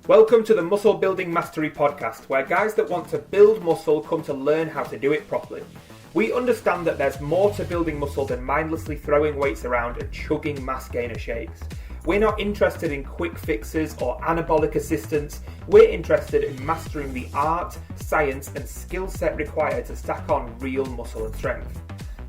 Welcome to the Muscle Building Mastery Podcast, where guys that want to build muscle come to learn how to do it properly. We understand that there's more to building muscle than mindlessly throwing weights around and chugging mass gainer shakes. We're not interested in quick fixes or anabolic assistance. We're interested in mastering the art, science and skill set required to stack on real muscle and strength.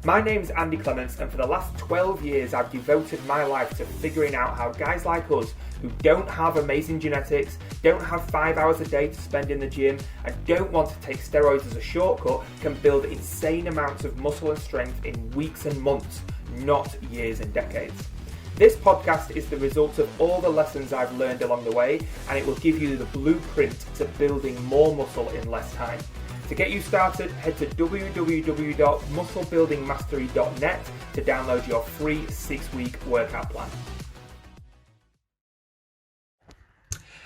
My name's Andy Clements, and for the last 12 years I've devoted my life to figuring out how guys like us who don't have amazing genetics, don't have 5 hours a day to spend in the gym, and don't want to take steroids as a shortcut can build insane amounts of muscle and strength in weeks and months, not years and decades. This podcast is the result of all the lessons I've learned along the way, and it will give you the blueprint to building more muscle in less time. To get you started, head to www.musclebuildingmastery.net to download your free 6-week workout plan.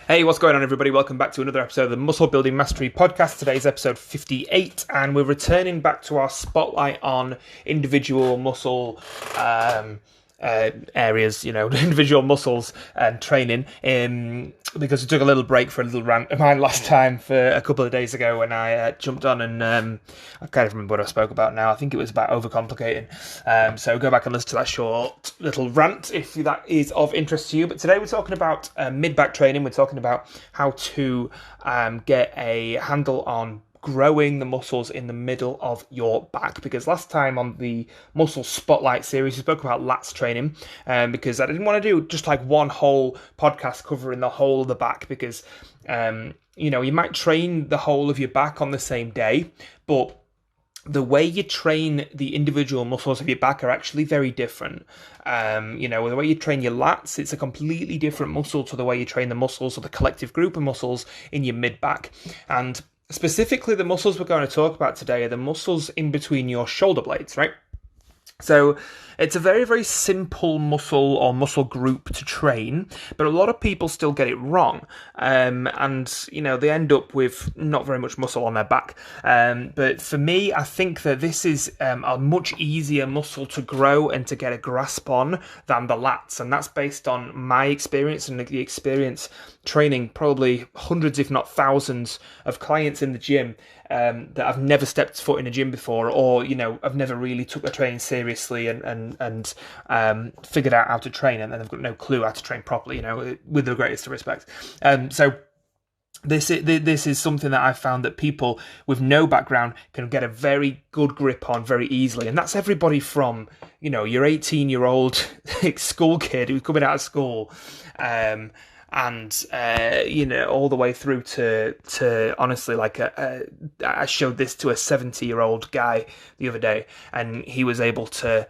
Hey, what's going on, everybody? Welcome back to another episode of the Muscle Building Mastery Podcast. Today's episode 58, and we're returning back to our spotlight on individual muscle areas, individual muscles and training, because we took a little break for a little rant of mine last time for a couple of days ago when I jumped on and I can't even remember what I spoke about now. I think it was about overcomplicating. So go back and listen to that short little rant if that is of interest to you. But today we're talking about mid-back training. We're talking about how to get a handle on growing the muscles in the middle of your back, because last time on the Muscle Spotlight series we spoke about lats training, because I didn't want to do just like one whole podcast covering the whole of the back, because you might train the whole of your back on the same day, but the way you train the individual muscles of your back are actually very different. The way you train your lats, it's a completely different muscle to the way you train the muscles of the collective group of muscles in your mid-back. And specifically, the muscles we're going to talk about today are the muscles in between your shoulder blades, right? So it's a very, very simple muscle or muscle group to train, but a lot of people still get it wrong. And they end up with not very much muscle on their back. But for me, I think that this is a much easier muscle to grow and to get a grasp on than the lats. And that's based on my experience and the experience training probably hundreds, if not thousands, of clients in the gym that I've never stepped foot in a gym before, or I've never really took the training seriously and figured out how to train, and I've got no clue how to train properly, with the greatest of respect. So this is something that I've found that people with no background can get a very good grip on very easily, and that's everybody from your 18-year-old school kid who's coming out of school, all the way through to honestly, like I showed this to a 70-year-old guy the other day, and he was able to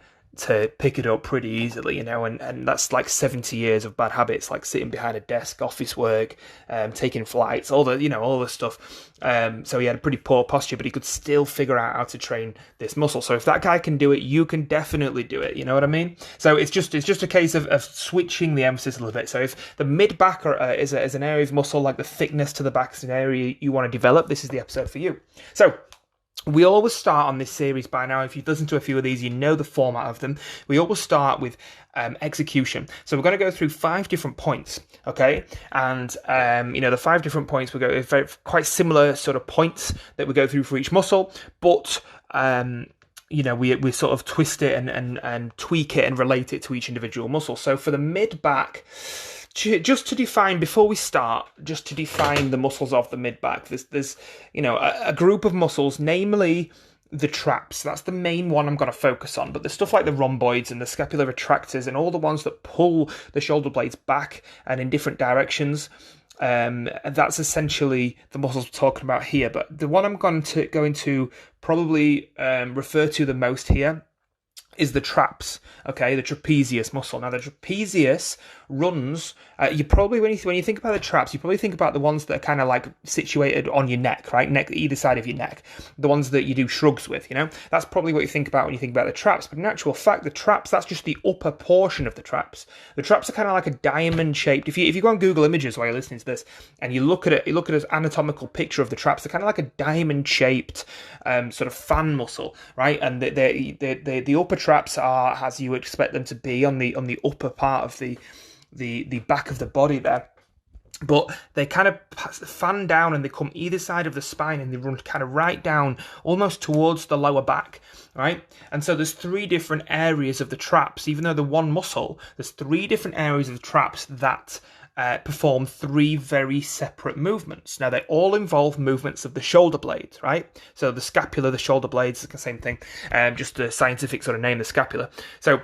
pick it up pretty easily, and that's like 70 years of bad habits, like sitting behind a desk, office work, taking flights, all the stuff. So he had a pretty poor posture, but he could still figure out how to train this muscle. So if that guy can do it, you can definitely do it. You know what I mean? So it's just a case of switching the emphasis a little bit. So if the mid back is an area of muscle, like the thickness to the back is an area you want to develop, this is the episode for you. So we always start on this series by now. If you've listened to a few of these, you know the format of them. We always start with execution. So we're going to go through 5 different points, okay? And, the 5 different points, we go very quite similar sort of points that we go through for each muscle, but we sort of twist it and tweak it and relate it to each individual muscle. So for the mid-back, just to define, before we start, just to define the muscles of the mid-back, there's a group of muscles, namely the traps. That's the main one I'm going to focus on. But there's stuff like the rhomboids and the scapular retractors and all the ones that pull the shoulder blades back and in different directions. That's essentially the muscles we're talking about here. But the one I'm going to probably refer to the most here is the traps, okay, the trapezius muscle. Now, the trapezius runs, you probably, when you think about the traps, you probably think about the ones that are kind of like situated on your neck, right? Either side of your neck. The ones that you do shrugs with, That's probably what you think about when you think about the traps. But in actual fact, the traps, that's just the upper portion of the traps. The traps are kind of like a diamond shaped. If you go on Google Images while you're listening to this, and you look at an anatomical picture of the traps, they're kind of like a diamond shaped sort of fan muscle, right? And the upper traps are as you would expect them to be on the upper part of the back of the body there. but they kind of fan down and they come either side of the spine and they run kind of right down almost towards the lower back, right? And so there's three different areas of the traps. Even though they're one muscle, there's three different areas of the traps that perform three very separate movements. Now, they all involve movements of the shoulder blades, right? So the scapula, the shoulder blades, the same thing, just the scientific sort of name, the scapula. So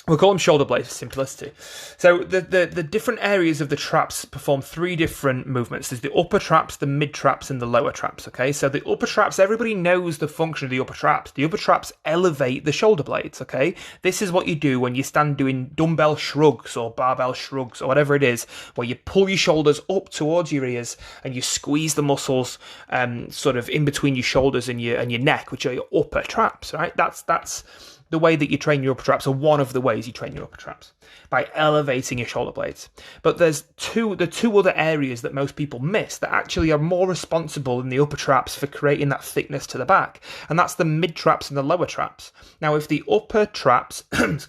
we'll call them shoulder blades for simplicity. So the different areas of the traps perform three different movements. There's the upper traps, the mid traps, and the lower traps, okay? So the upper traps, everybody knows the function of the upper traps. The upper traps elevate the shoulder blades, okay? This is what you do when you stand doing dumbbell shrugs or barbell shrugs or whatever it is, where you pull your shoulders up towards your ears and you squeeze the muscles sort of in between your shoulders and your neck, which are your upper traps, right? That's the way that you train your upper traps, or one of the ways you train your upper traps, by elevating your shoulder blades. But there's the two other areas that most people miss that actually are more responsible in the upper traps for creating that thickness to the back, and that's the mid traps and the lower traps. Now, if the upper traps, if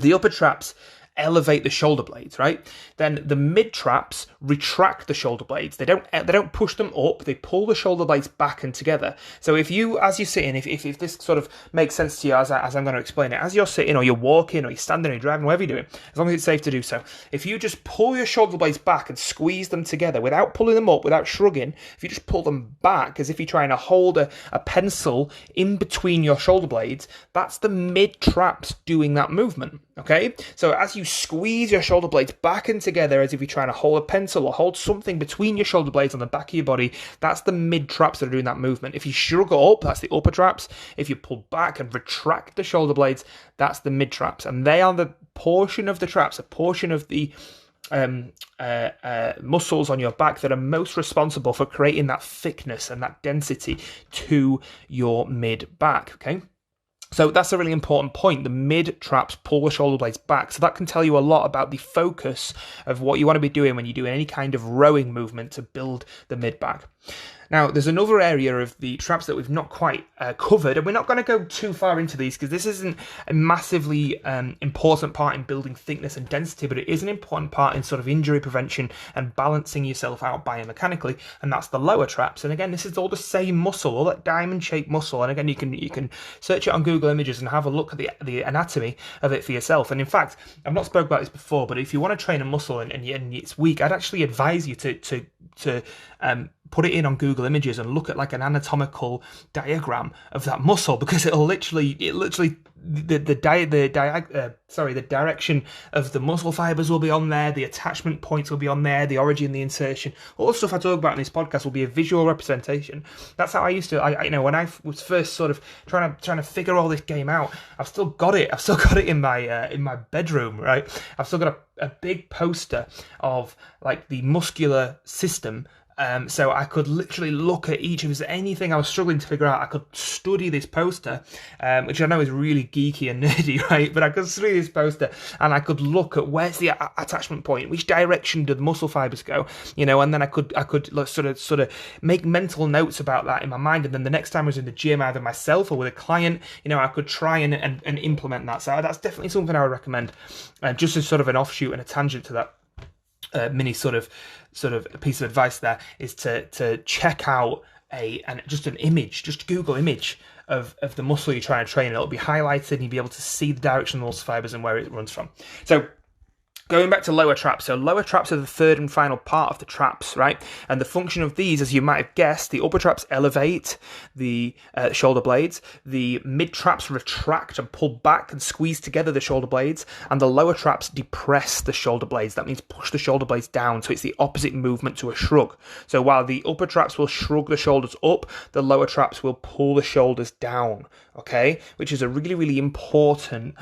the upper traps elevate the shoulder blades, right, then the mid traps retract the shoulder blades. They don't push them up, they pull the shoulder blades back and together. So if you, as you're sitting, if this sort of makes sense to you as I'm going to explain it, as you're sitting or you're walking or you're standing or you're driving, whatever you're doing, as long as it's safe to do so, if you just pull your shoulder blades back and squeeze them together without pulling them up, without shrugging, if you just pull them back as if you're trying to hold a pencil in between your shoulder blades, that's the mid traps doing that movement, okay? So as you squeeze your shoulder blades back and together as if you're trying to hold a pencil or hold something between your shoulder blades on the back of your body, that's the mid traps that are doing that movement. If you shrug up, that's the upper traps. If you pull back and retract the shoulder blades, that's the mid traps. And they are the portion of the traps, a portion of the muscles on your back that are most responsible for creating that thickness and that density to your mid back, okay? So that's a really important point. The mid traps pull the shoulder blades back. So that can tell you a lot about the focus of what you want to be doing when you're doing any kind of rowing movement to build the mid back. Now, there's another area of the traps that we've not quite covered, and we're not going to go too far into these because this isn't a massively important part in building thickness and density, but it is an important part in sort of injury prevention and balancing yourself out biomechanically, and that's the lower traps. And again, this is all the same muscle, all that diamond-shaped muscle, and again, you can search it on Google Images and have a look at the anatomy of it for yourself. And in fact, I've not spoke about this before, but if you want to train a muscle and it's weak, I'd actually advise you to put it in on Google Images and look at like an anatomical diagram of that muscle, because the direction of the muscle fibers will be on there, the attachment points will be on there, the origin, the insertion, all the stuff I talk about in this podcast will be a visual representation. That's how I used to, when I was first sort of trying to figure all this game out, I've still got it in my bedroom, right? I've still got a big poster of like the muscular system. So I could literally look at each of us, anything I was struggling to figure out, I could study this poster, which I know is really geeky and nerdy, right? But I could study this poster and I could look at where's the attachment point, which direction do the muscle fibers go, and then I could sort of make mental notes about that in my mind. And then the next time I was in the gym, either myself or with a client, I could try and implement that. So that's definitely something I would recommend, just as sort of an offshoot and a tangent to that. Mini sort of piece of advice there is to check out just an image, just Google image of the muscle you're trying to train. It'll be highlighted and you'll be able to see the direction of the muscle fibers and where it runs from. So going back to lower traps. So lower traps are the third and final part of the traps, right? And the function of these, as you might have guessed, the upper traps elevate the shoulder blades, the mid traps retract and pull back and squeeze together the shoulder blades, and the lower traps depress the shoulder blades. That means push the shoulder blades down. So it's the opposite movement to a shrug. So while the upper traps will shrug the shoulders up, the lower traps will pull the shoulders down, okay? Which is a really, really important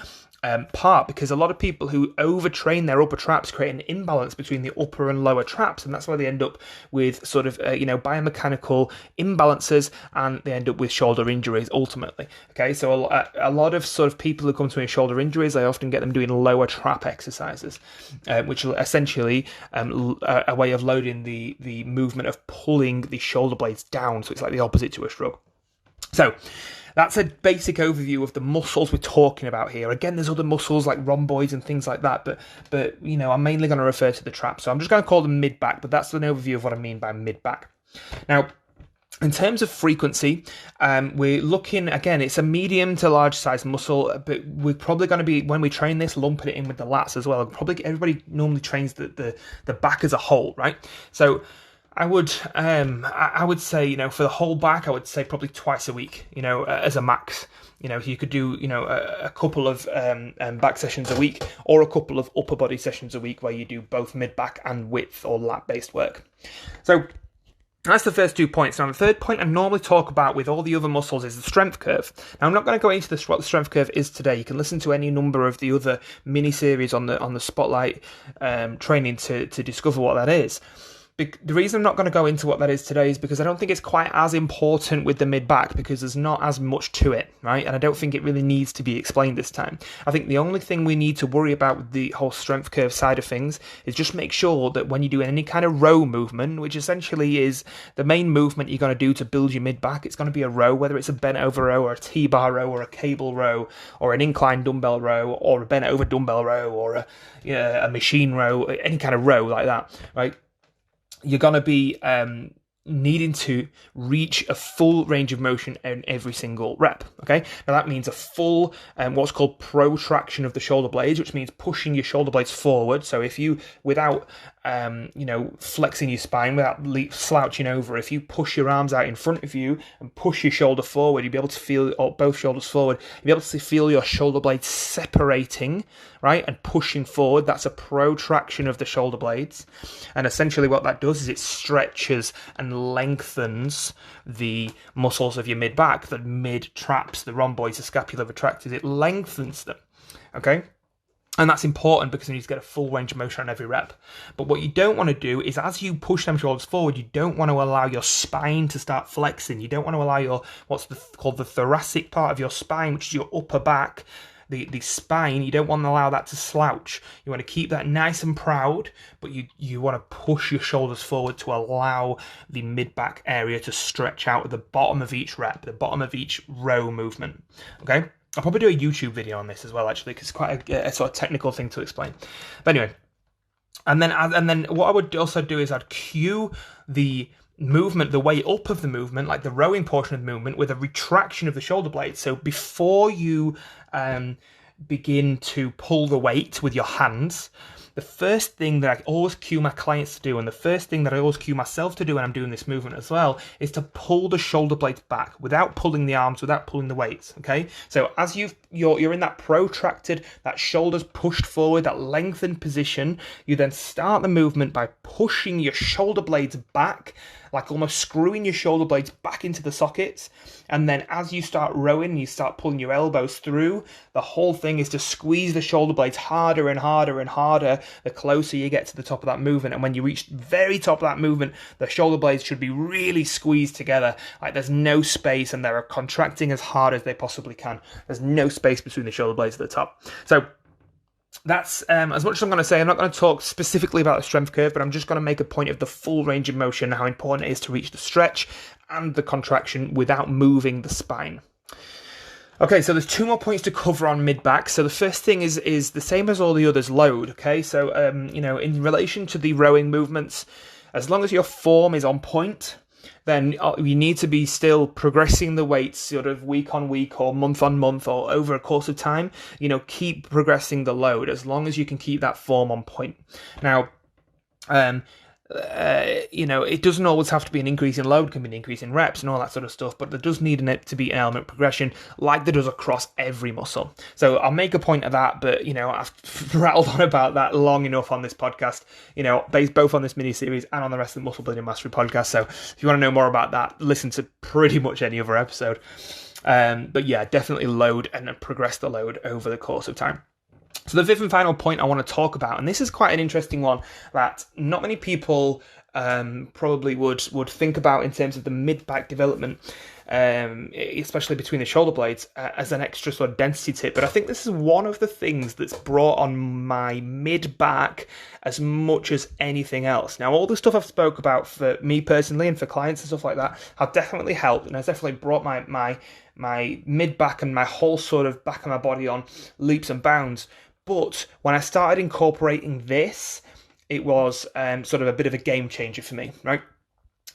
part, because a lot of people who overtrain their upper traps create an imbalance between the upper and lower traps, and that's why they end up with sort of biomechanical imbalances, and they end up with shoulder injuries ultimately. Okay, so a lot of sort of people who come to me with shoulder injuries, I often get them doing lower trap exercises, which are essentially a way of loading the movement of pulling the shoulder blades down. So it's like the opposite to a shrug. So that's a basic overview of the muscles we're talking about here. Again, there's other muscles like rhomboids and things like that, but I'm mainly going to refer to the traps. So I'm just going to call them mid-back, but that's an overview of what I mean by mid-back. Now, in terms of frequency, we're looking, again, it's a medium to large size muscle, but we're probably going to be, when we train this, lumping it in with the lats as well. Probably everybody normally trains the back as a whole, right? So I would say, for the whole back, I would say probably twice a week, as a max. You could do, a couple of back sessions a week, or a couple of upper body sessions a week where you do both mid-back and width or lat-based work. So that's the first 2 points. Now, the third point I normally talk about with all the other muscles is the strength curve. Now, I'm not going to go into what the strength curve is today. You can listen to any number of the other mini-series on the Spotlight training to discover what that is. The reason I'm not going to go into what that is today is because I don't think it's quite as important with the mid-back, because there's not as much to it, right? And I don't think it really needs to be explained this time. I think the only thing we need to worry about with the whole strength curve side of things is just make sure that when you do any kind of row movement, which essentially is the main movement you're going to do to build your mid-back, it's going to be a row, whether it's a bent over row or a T-bar row or a cable row or an inclined dumbbell row or a bent over dumbbell row or a machine row, any kind of row like that, right? You're going to be needing to reach a full range of motion in every single rep, okay? Now that means a full, what's called protraction of the shoulder blades, which means pushing your shoulder blades forward. So if you, without, flexing your spine, without slouching over, if you push your arms out in front of you and push your shoulder forward, you'll be able to feel, or both shoulders forward, you'll be able to feel your shoulder blades separating, right, and pushing forward. That's a protraction of the shoulder blades. And essentially what that does is it stretches and lengthens the muscles of your mid-back, the mid-traps, the rhomboids, the scapular retractors. It lengthens them, okay? And that's important because you need to get a full range of motion on every rep. But what you don't want to do is, as you push them shoulders forward, you don't want to allow your spine to start flexing. You don't want to allow your, called the thoracic part of your spine, which is your upper back, the spine, you don't want to allow that to slouch. You want to keep that nice and proud, but you want to push your shoulders forward to allow the mid-back area to stretch out at the bottom of each rep, the bottom of each row movement, okay? I'll probably do a YouTube video on this as well, actually, because it's quite a sort of technical thing to explain. But anyway, and then what I would also do is I'd cue the movement, the way up of the movement, like the rowing portion of the movement, with a retraction of the shoulder blades. So before you begin to pull the weight with your hands, the first thing that I always cue my clients to do, and the first thing that I always cue myself to do when I'm doing this movement as well, is to pull the shoulder blades back without pulling the arms, without pulling the weights, okay? So as you're in that protracted, that shoulders pushed forward, that lengthened position, you then start the movement by pushing your shoulder blades back, like almost screwing your shoulder blades back into the sockets. And then as you start rowing, you start pulling your elbows through. The whole thing is to squeeze the shoulder blades harder and harder and harder the closer you get to the top of that movement. And when you reach the very top of that movement, the shoulder blades should be really squeezed together. Like there's no space, and they're contracting as hard as they possibly can. There's no space between the shoulder blades at the top. So that's as much as I'm going to say. I'm not going to talk specifically about the strength curve, but I'm just going to make a point of the full range of motion, how important it is to reach the stretch and the contraction without moving the spine. Okay, so there's 2 more points to cover on mid-back. So the first thing is the same as all the others, load, okay? So, in relation to the rowing movements, as long as your form is on point, then you need to be still progressing the weights sort of week on week or month on month or over a course of time. Keep progressing the load as long as you can keep that form on point. Now, it doesn't always have to be an increase in load, it can be an increase in reps and all that sort of stuff, but there does need to be an element of progression like there does across every muscle. So I'll make a point of that, but I've rattled on about that long enough on this podcast, based both on this mini-series and on the rest of the Muscle Building Mastery podcast. So if you want to know more about that, listen to pretty much any other episode. But yeah, definitely load and progress the load over the course of time. So the fifth and final point I want to talk about, and this is quite an interesting one that not many people probably would think about in terms of the mid-back development, especially between the shoulder blades, as an extra sort of density tip. But I think this is one of the things that's brought on my mid-back as much as anything else. Now, all the stuff I've spoke about for me personally and for clients and stuff like that have definitely helped, and has definitely brought my my mid back and my whole sort of back of my body on leaps and bounds. But when I started incorporating this, it was sort of a bit of a game changer for me, right?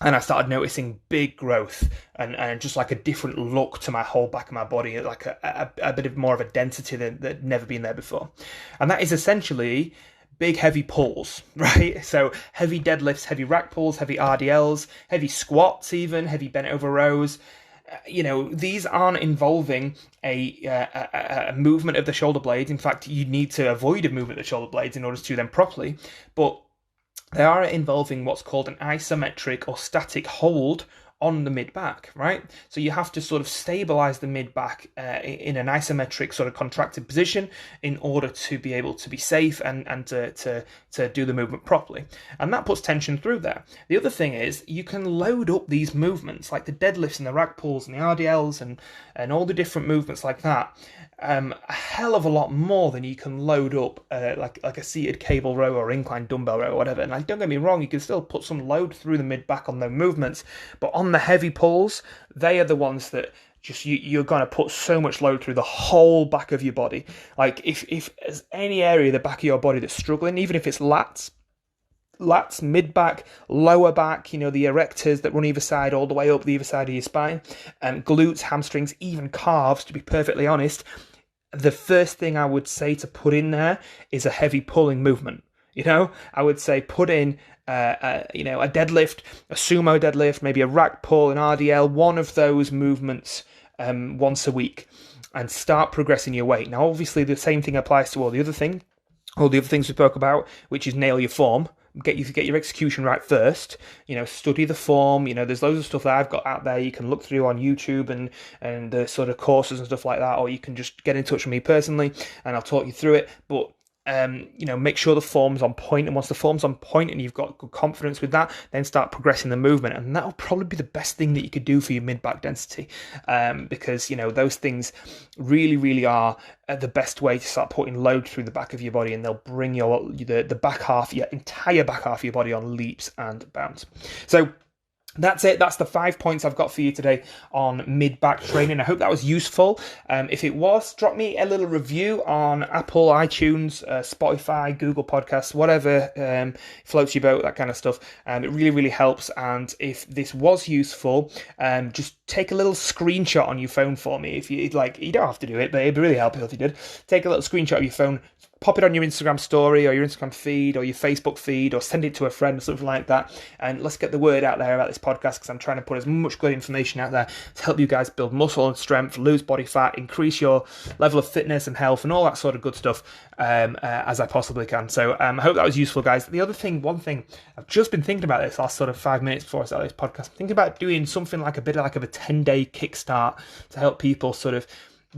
And I started noticing big growth and just like a different look to my whole back of my body, like a bit of more of a density that had never been there before. And that is essentially big heavy pulls, right? So heavy deadlifts, heavy rack pulls, heavy RDLs, heavy squats even, heavy bent over rows. These aren't involving a movement of the shoulder blades. In fact, you need to avoid a movement of the shoulder blades in order to do them properly. But they are involving what's called an isometric or static hold on the mid-back, right? So you have to sort of stabilize the mid-back in an isometric sort of contracted position in order to be able to be safe and to do the movement properly. And that puts tension through there. The other thing is you can load up these movements like the deadlifts and the rack pulls and the RDLs and all the different movements like that, a hell of a lot more than you can load up like a seated cable row or incline dumbbell row or whatever. And don't get me wrong, you can still put some load through the mid-back on those movements, but on the heavy pulls, they are the ones that just you're going to put so much load through the whole back of your body. Like if there's any area of the back of your body that's struggling, even if it's lats, mid-back, lower back, the erectors that run either side all the way up the either side of your spine, glutes, hamstrings, even calves, to be perfectly honest, the first thing I would say to put in there is a heavy pulling movement. I would say put in a deadlift, a sumo deadlift, maybe a rack pull, an RDL, one of those movements once a week, and start progressing your weight. Now, obviously, the same thing applies to all the other things we spoke about, which is nail your form. Get your execution right first. Study the form. There's loads of stuff that I've got out there you can look through on YouTube and the sort of courses and stuff like that, or you can just get in touch with me personally and I'll talk you through it. But make sure the form's on point, and once the form's on point and you've got good confidence with that, then start progressing the movement, and that'll probably be the best thing that you could do for your mid-back density, because those things really, really are the best way to start putting load through the back of your body, and they'll bring the back half, your entire back half of your body on leaps and bounds. So that's it. That's the 5 points I've got for you today on mid-back training. I hope that was useful. If it was, drop me a little review on Apple, iTunes, Spotify, Google Podcasts, whatever floats your boat, that kind of stuff. It really, really helps. And if this was useful, just take a little screenshot on your phone for me. If you like, you don't have to do it, but it'd be really helpful if you did. Take a little screenshot of your phone, pop it on your Instagram story or your Instagram feed or your Facebook feed, or send it to a friend or something like that. And let's get the word out there about this podcast, because I'm trying to put as much good information out there to help you guys build muscle and strength, lose body fat, increase your level of fitness and health and all that sort of good stuff as I possibly can. So I hope that was useful, guys. The other thing, one thing, I've just been thinking about this last sort of 5 minutes before I started this podcast. I'm thinking about doing something like a bit like of a 10-day kickstart to help people sort of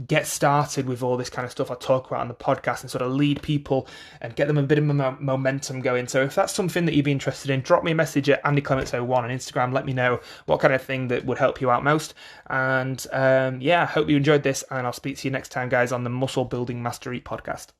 get started with all this kind of stuff I talk about on the podcast, and sort of lead people and get them a bit of momentum going. So if that's something that you'd be interested in, drop me a message at AndyClements01 on Instagram. Let me know what kind of thing that would help you out most. And I hope you enjoyed this, and I'll speak to you next time, guys, on the Muscle Building Mastery podcast.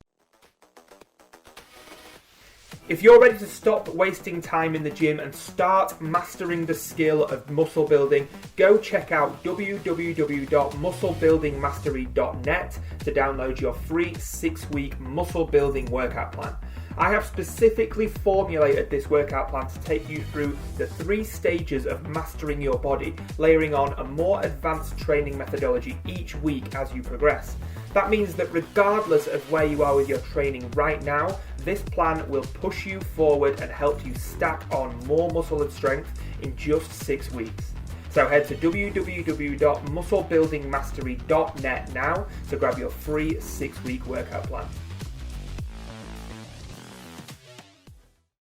If you're ready to stop wasting time in the gym and start mastering the skill of muscle building, go check out www.musclebuildingmastery.net to download your free 6-week muscle building workout plan. I have specifically formulated this workout plan to take you through the 3 stages of mastering your body, layering on a more advanced training methodology each week as you progress. That means that regardless of where you are with your training right now, this plan will push you forward and help you stack on more muscle and strength in just 6 weeks. So head to www.musclebuildingmastery.net now to grab your free 6-week workout plan.